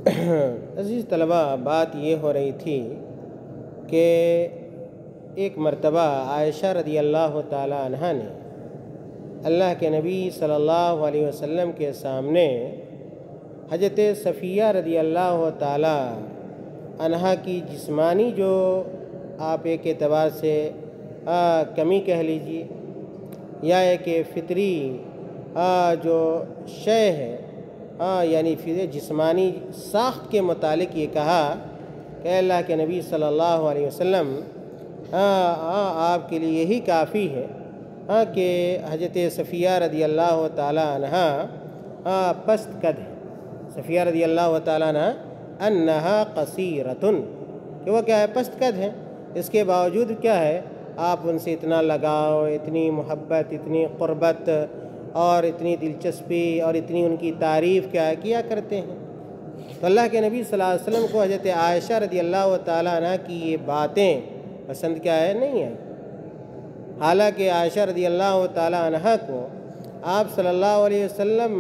عزیز طلبہ، بات یہ ہو رہی تھی کہ ایک مرتبہ عائشہ رضی اللہ تعالی عنہ نے اللہ کے نبی صلی اللہ علیہ وسلم کے سامنے حضرت صفیہ رضی اللہ تعالی عنہ کی جسمانی جو آپ ایک اعتبار سے کمی کہہ لیجیے یا ایک فطری جو شے ہے یعنی جسمانی ساخت کے متعلق یہ کہا کہ اللہ کے نبی صلی اللہ علیہ وسلم آپ کے لیے یہی کافی ہے کہ حضرت صفیہ رضی اللہ تعالی عنہ پست قد ہے۔ صفیہ رضی اللہ تعالی عنہ انہا قصیرتن، کہ وہ کیا ہے؟ پست قد ہے۔ اس کے باوجود کیا ہے؟ آپ ان سے اتنا لگاؤ، اتنی محبت، اتنی قربت اور اتنی دلچسپی اور اتنی ان کی تعریف کیا کرتے ہیں۔ تو اللہ کے نبی صلی اللہ علیہ وسلم کو حضرت عائشہ رضی اللہ تعالیٰ عنہ کی یہ باتیں پسند نہیں ہیں۔ حالانکہ عائشہ رضی اللہ تعالیٰ عنہ کو آپ صلی اللہ علیہ وسلم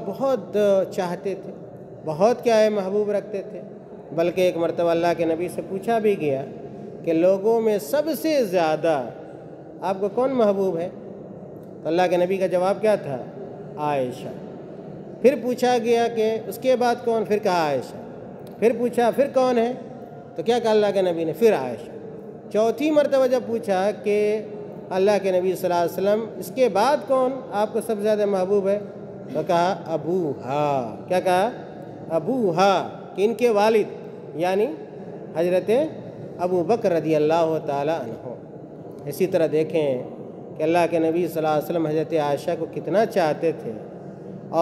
بہت چاہتے تھے، بہت محبوب رکھتے تھے، بلکہ ایک مرتبہ اللہ کے نبی سے پوچھا بھی گیا کہ لوگوں میں سب سے زیادہ آپ کو کون محبوب ہے؟ تو اللہ کے نبی کا جواب کیا تھا؟ عائشہ۔ پھر پوچھا گیا کہ اس کے بعد کون؟ پھر کہا عائشہ۔ پھر پوچھا پھر کون ہے؟ تو کیا کہا اللہ کے نبی نے؟ پھر عائشہ۔ چوتھی مرتبہ جب پوچھا کہ اللہ کے نبی صلی اللہ علیہ وسلم اس کے بعد کون آپ کو سب سے زیادہ محبوب ہے؟ تو کہا ابوہا۔ کیا کہا؟ ابوہا، کہ ان کے والد یعنی حضرت ابو بکر رضی اللہ تعالی عنہ۔ اسی طرح دیکھیں کہ اللہ کے نبی صلی اللہ علیہ وسلم حضرت عائشہ کو کتنا چاہتے تھے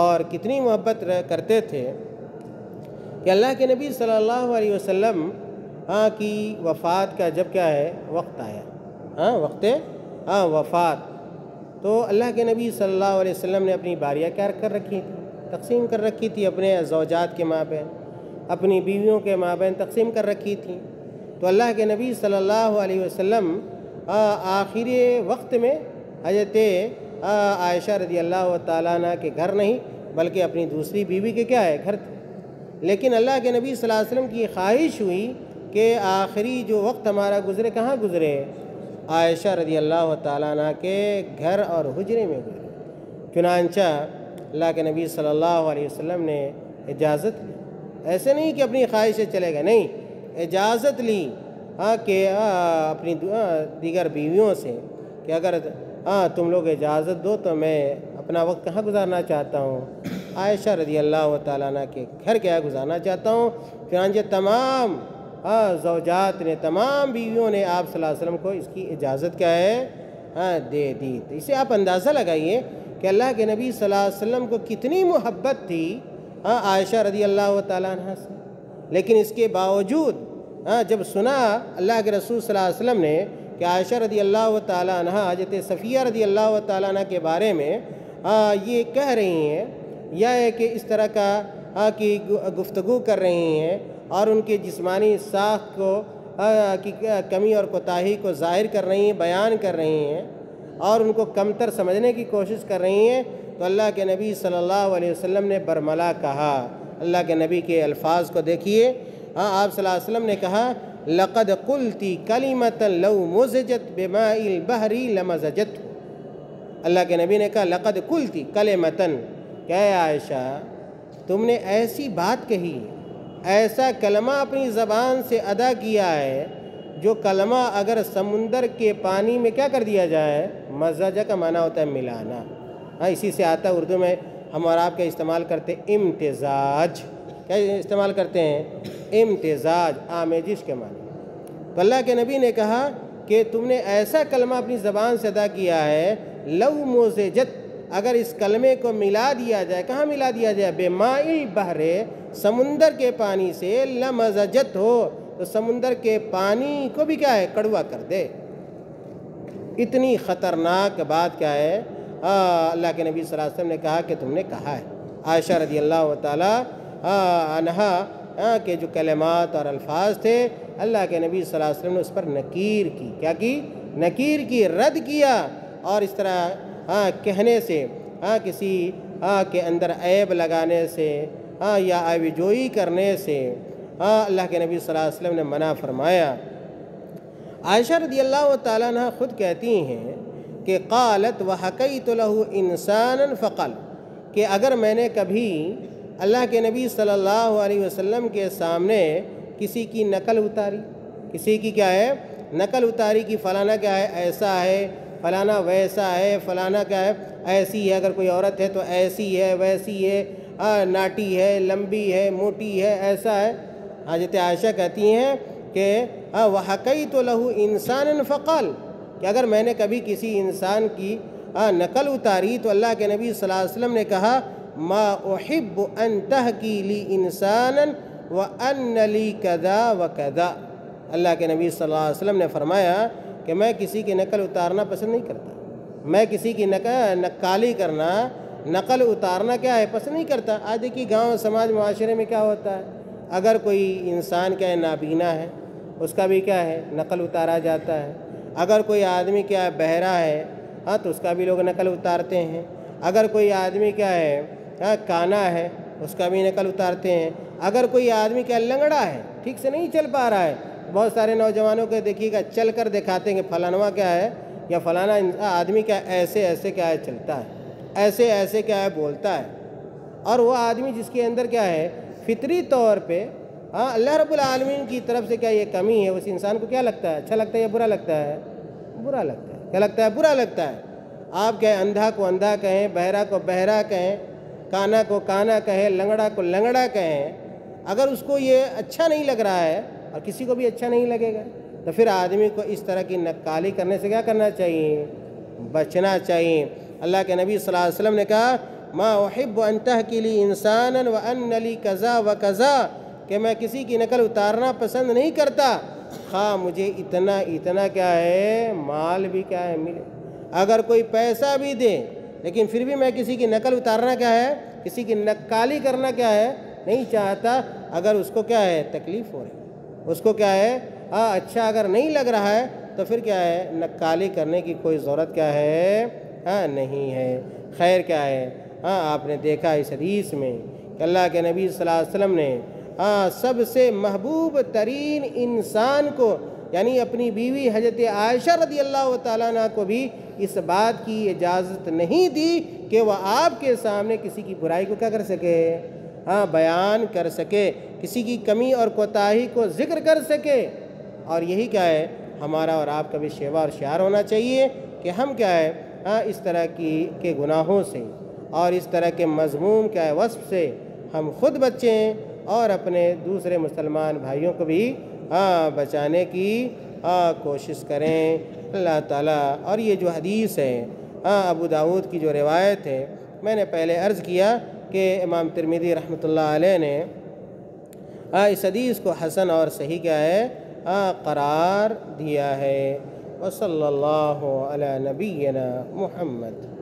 اور کتنی محبت کرتے تھے کہ اللہ کے نبی صلی اللہ علیہ وسلم کی وفات کا جب وقت آیا، وقت وفات، تو اللہ کے نبی صلی اللہ علیہ وسلم نے اپنی باریاں کر رکھی تھی، تقسیم کر رکھی تھی، اپنے زوجات کے مابین، اپنی بیویوں کے مابین تقسیم کر رکھی تھی۔ تو اللہ کے نبی صلی اللہ علیہ وسلم آخری وقت میں حضرت عائشہ رضی اللہ تعالیٰ عنہ کے گھر نہیں بلکہ اپنی دوسری بیوی کے گھر تھے۔ لیکن اللہ کے نبی صلی اللہ علیہ وسلم کی خواہش ہوئی کہ آخری جو وقت ہمارا گزرے کہاں گزرے؟ عائشہ رضی اللہ تعالیٰ عنہ کے گھر اور حجرے میں گزرے۔ چنانچہ اللہ کے نبی صلی اللہ علیہ وسلم نے اجازت لی، ایسے نہیں کہ اپنی خواہش سے چلے گئے، نہیں، اجازت لی کہ اپنی دیگر بیویوں سے کہ اگر تم لوگ اجازت دو تو میں اپنا وقت کہاں گزارنا چاہتا ہوں؟ عائشہ رضی اللہ تعالیٰ عنہ کے گھر گزارنا چاہتا ہوں۔ چنانچہ تمام زوجات نے، تمام بیویوں نے آپ صلی اللہ علیہ وسلم کو اس کی اجازت دے دی۔ تو اسے آپ اندازہ لگائیے کہ اللہ کے نبی صلی اللہ علیہ وسلم کو کتنی محبت تھی عائشہ رضی اللہ تعالیٰ عنہ سے۔ لیکن اس کے باوجود جب سنا اللہ کے رسول صلی اللہ علیہ وسلم نے کہ عائشہ رضی اللہ تعالیٰ عنہ حضرت صفیہ رضی اللہ تعالیٰ عنہ کے بارے میں یہ کہہ رہی ہیں یا کہ اس طرح کی گفتگو کر رہی ہیں اور ان کے جسمانی ساخت کو کی کمی اور کوتاہی کو ظاہر کر رہی ہیں، بیان کر رہی ہیں اور ان کو کمتر سمجھنے کی کوشش کر رہی ہیں، تو اللہ کے نبی صلی اللہ علیہ وسلم نے برملا کہا۔ اللہ کے نبی کے الفاظ کو دیکھیے، آپ صلی اللہ علیہ وسلم نے کہا لقد قلتی کلمۃ لو مزجت بماء البحر لمزجت۔ اللہ کے نبی نے کہا لقد قلتی کلمۃ، کہ اے عائشہ تم نے ایسی بات کہی، ایسا کلمہ اپنی زبان سے ادا کیا ہے جو کلمہ اگر سمندر کے پانی میں کر دیا جائے، مزجہ کا معنی ہوتا ہے ملانا، اسی سے آتا ہے اردو میں ہم اور آپ کا استعمال کرتے امتزاج، کیا استعمال کرتے ہیں؟ امتزاج، آمیزش کے معنی۔ تو اللہ کے نبی نے کہا کہ تم نے ایسا کلمہ اپنی زبان سے ادا کیا ہے، لو مزجت، اگر اس کلمے کو ملا دیا جائے، کہاں ملا دیا جائے؟ بماء البحر، سمندر کے پانی سے، لمزجت ہو، تو سمندر کے پانی کو بھی کڑوا کر دے۔ اتنی خطرناک بات اللہ کے نبی صلی اللہ علیہ وسلم نے کہا کہ تم نے کہا ہے۔ عائشہ رضی اللہ تعالی عنہا کے جو کلمات اور الفاظ تھے، اللہ کے نبی صلی اللہ علیہ وسلم نے اس پر نکیر کی، کیا کی؟ نکیر کی، رد کیا، اور اس طرح کہنے سے، کسی کے اندر عیب لگانے سے، یا آبجوئی کرنے سے اللہ کے نبی صلی اللہ علیہ وسلم نے منع فرمایا۔ عائشہ رضی اللہ تعالیٰ عنہ خود کہتی ہیں کہ قالت وحکیت لہ انسانا فقال، کہ اگر میں نے کبھی اللہ کے نبی صلی اللہ علیہ وسلم کے سامنے کسی کی نقل اتاری، کسی کی کیا ہے نقل اتاری کہ فلانا کیا ہے ایسا ہے، فلانا ویسا ہے، فلانا کیا ہے ایسی ہے، اگر کوئی عورت ہے تو ایسی ہے ویسی ہے، ناٹی ہے لمبی ہے موٹی ہے ایسا ہے۔ حضرت عائشہ کہتی ہیں کہ وحکیت لہ انسانا فقال، کہ اگر میں نے کبھی کسی انسان کی نقل اتاری تو اللہ کے نبی صلی اللہ علیہ وسلم نے کہا ما احب ان تحکی لی انسانا وان لی کذا وکذا۔ اللہ کے نبی صلی اللہ علیہ وسلم نے فرمایا کہ میں کسی کی نقل اتارنا پسند نہیں کرتا، میں کسی کی نقالی کرنا نقل اتارنا کیا ہے پسند نہیں کرتا۔ آج دیکھیے گاؤں سماج معاشرے میں کیا ہوتا ہے، اگر کوئی انسان کیا ہے نابینا ہے اس کا بھی کیا ہے نقل اتارا جاتا ہے، اگر کوئی آدمی کیا ہے بہرا ہے تو اس کا بھی لوگ نقل اتارتے ہیں، اگر کوئی آدمی کیا ہے کانا ہے اس کا بھی نقل اتارتے ہیں، اگر کوئی آدمی کیا لنگڑا ہے ٹھیک سے نہیں چل پا رہا ہے، بہت سارے نوجوانوں کے دیکھیے گا چل کر دکھاتے ہیں کہ فلانواں کیا ہے یا فلانا آدمی کیا ایسے ایسے کیا ہے چلتا ہے، ایسے ایسے کیا ہے بولتا ہے، اور وہ آدمی جس کے اندر کیا ہے فطری طور پہ اللہ رب العالمین کی طرف سے کیا یہ کمی ہے، اس انسان کو کیا لگتا ہے اچھا لگتا ہے یا برا لگتا ہے؟ برا لگتا ہے۔ کیا لگتا ہے؟ برا لگتا ہے۔ آپ کہیں اندھا کو اندھا کہیں، بہرا کو بہرا کہیں، کانا کو کانا کہیں، لنگڑا کو لنگڑا کہیں، اگر اس کو یہ اچھا نہیں لگ رہا ہے اور کسی کو بھی اچھا نہیں لگے گا تو پھر آدمی کو اس طرح کی نقالی کرنے سے کیا کرنا چاہیے؟ بچنا چاہیے۔ اللہ کے نبی صلی اللہ علیہ وسلم نے کہا ما احب ان تحکی لی انسانا وان لی کذا وکذا، کہ میں کسی کی نقل اتارنا پسند نہیں کرتا، خواہ مجھے اتنا کیا ہے مال بھی کیا ہے ملے، اگر کوئی پیسہ بھی دے لیکن پھر بھی میں کسی کی نقل اتارنا کیا ہے کسی کی نقالی کرنا کیا ہے نہیں چاہتا، اگر اس کو کیا ہے تکلیف ہو رہی، اس کو کیا ہے اچھا اگر نہیں لگ رہا ہے تو پھر کیا ہے نقالی کرنے کی کوئی ضرورت کیا ہے نہیں ہے۔ خیر کیا ہے آپ نے دیکھا اس حدیث میں کہ اللہ کے نبی صلی اللہ علیہ وسلم نے سب سے محبوب ترین انسان کو یعنی اپنی بیوی حضرت عائشہ رضی اللہ تعالیٰ عنہ کو بھی اس بات کی اجازت نہیں دی کہ وہ آپ کے سامنے کسی کی برائی کو کیا کر سکے بیان کر سکے، کسی کی کمی اور کوتاہی کو ذکر کر سکے۔ اور یہی کیا ہے ہمارا اور آپ کا بھی شیوا اور شعار ہونا چاہیے کہ ہم کیا ہے اس طرح کے گناہوں سے اور اس طرح کے مذموم کیا ہے وصف سے ہم خود بچیں اور اپنے دوسرے مسلمان بھائیوں کو بھی بچانے کی کوشش کریں۔ اللہ تعالیٰ اور یہ جو حدیث ہے ابو داؤد کی جو روایت ہے، میں نے پہلے عرض کیا کہ امام ترمذی رحمۃ اللہ علیہ نے اس حدیث کو حسن اور صحیح کیا ہے قرار دیا ہے۔ وصلی اللہ علی نبینا محمد۔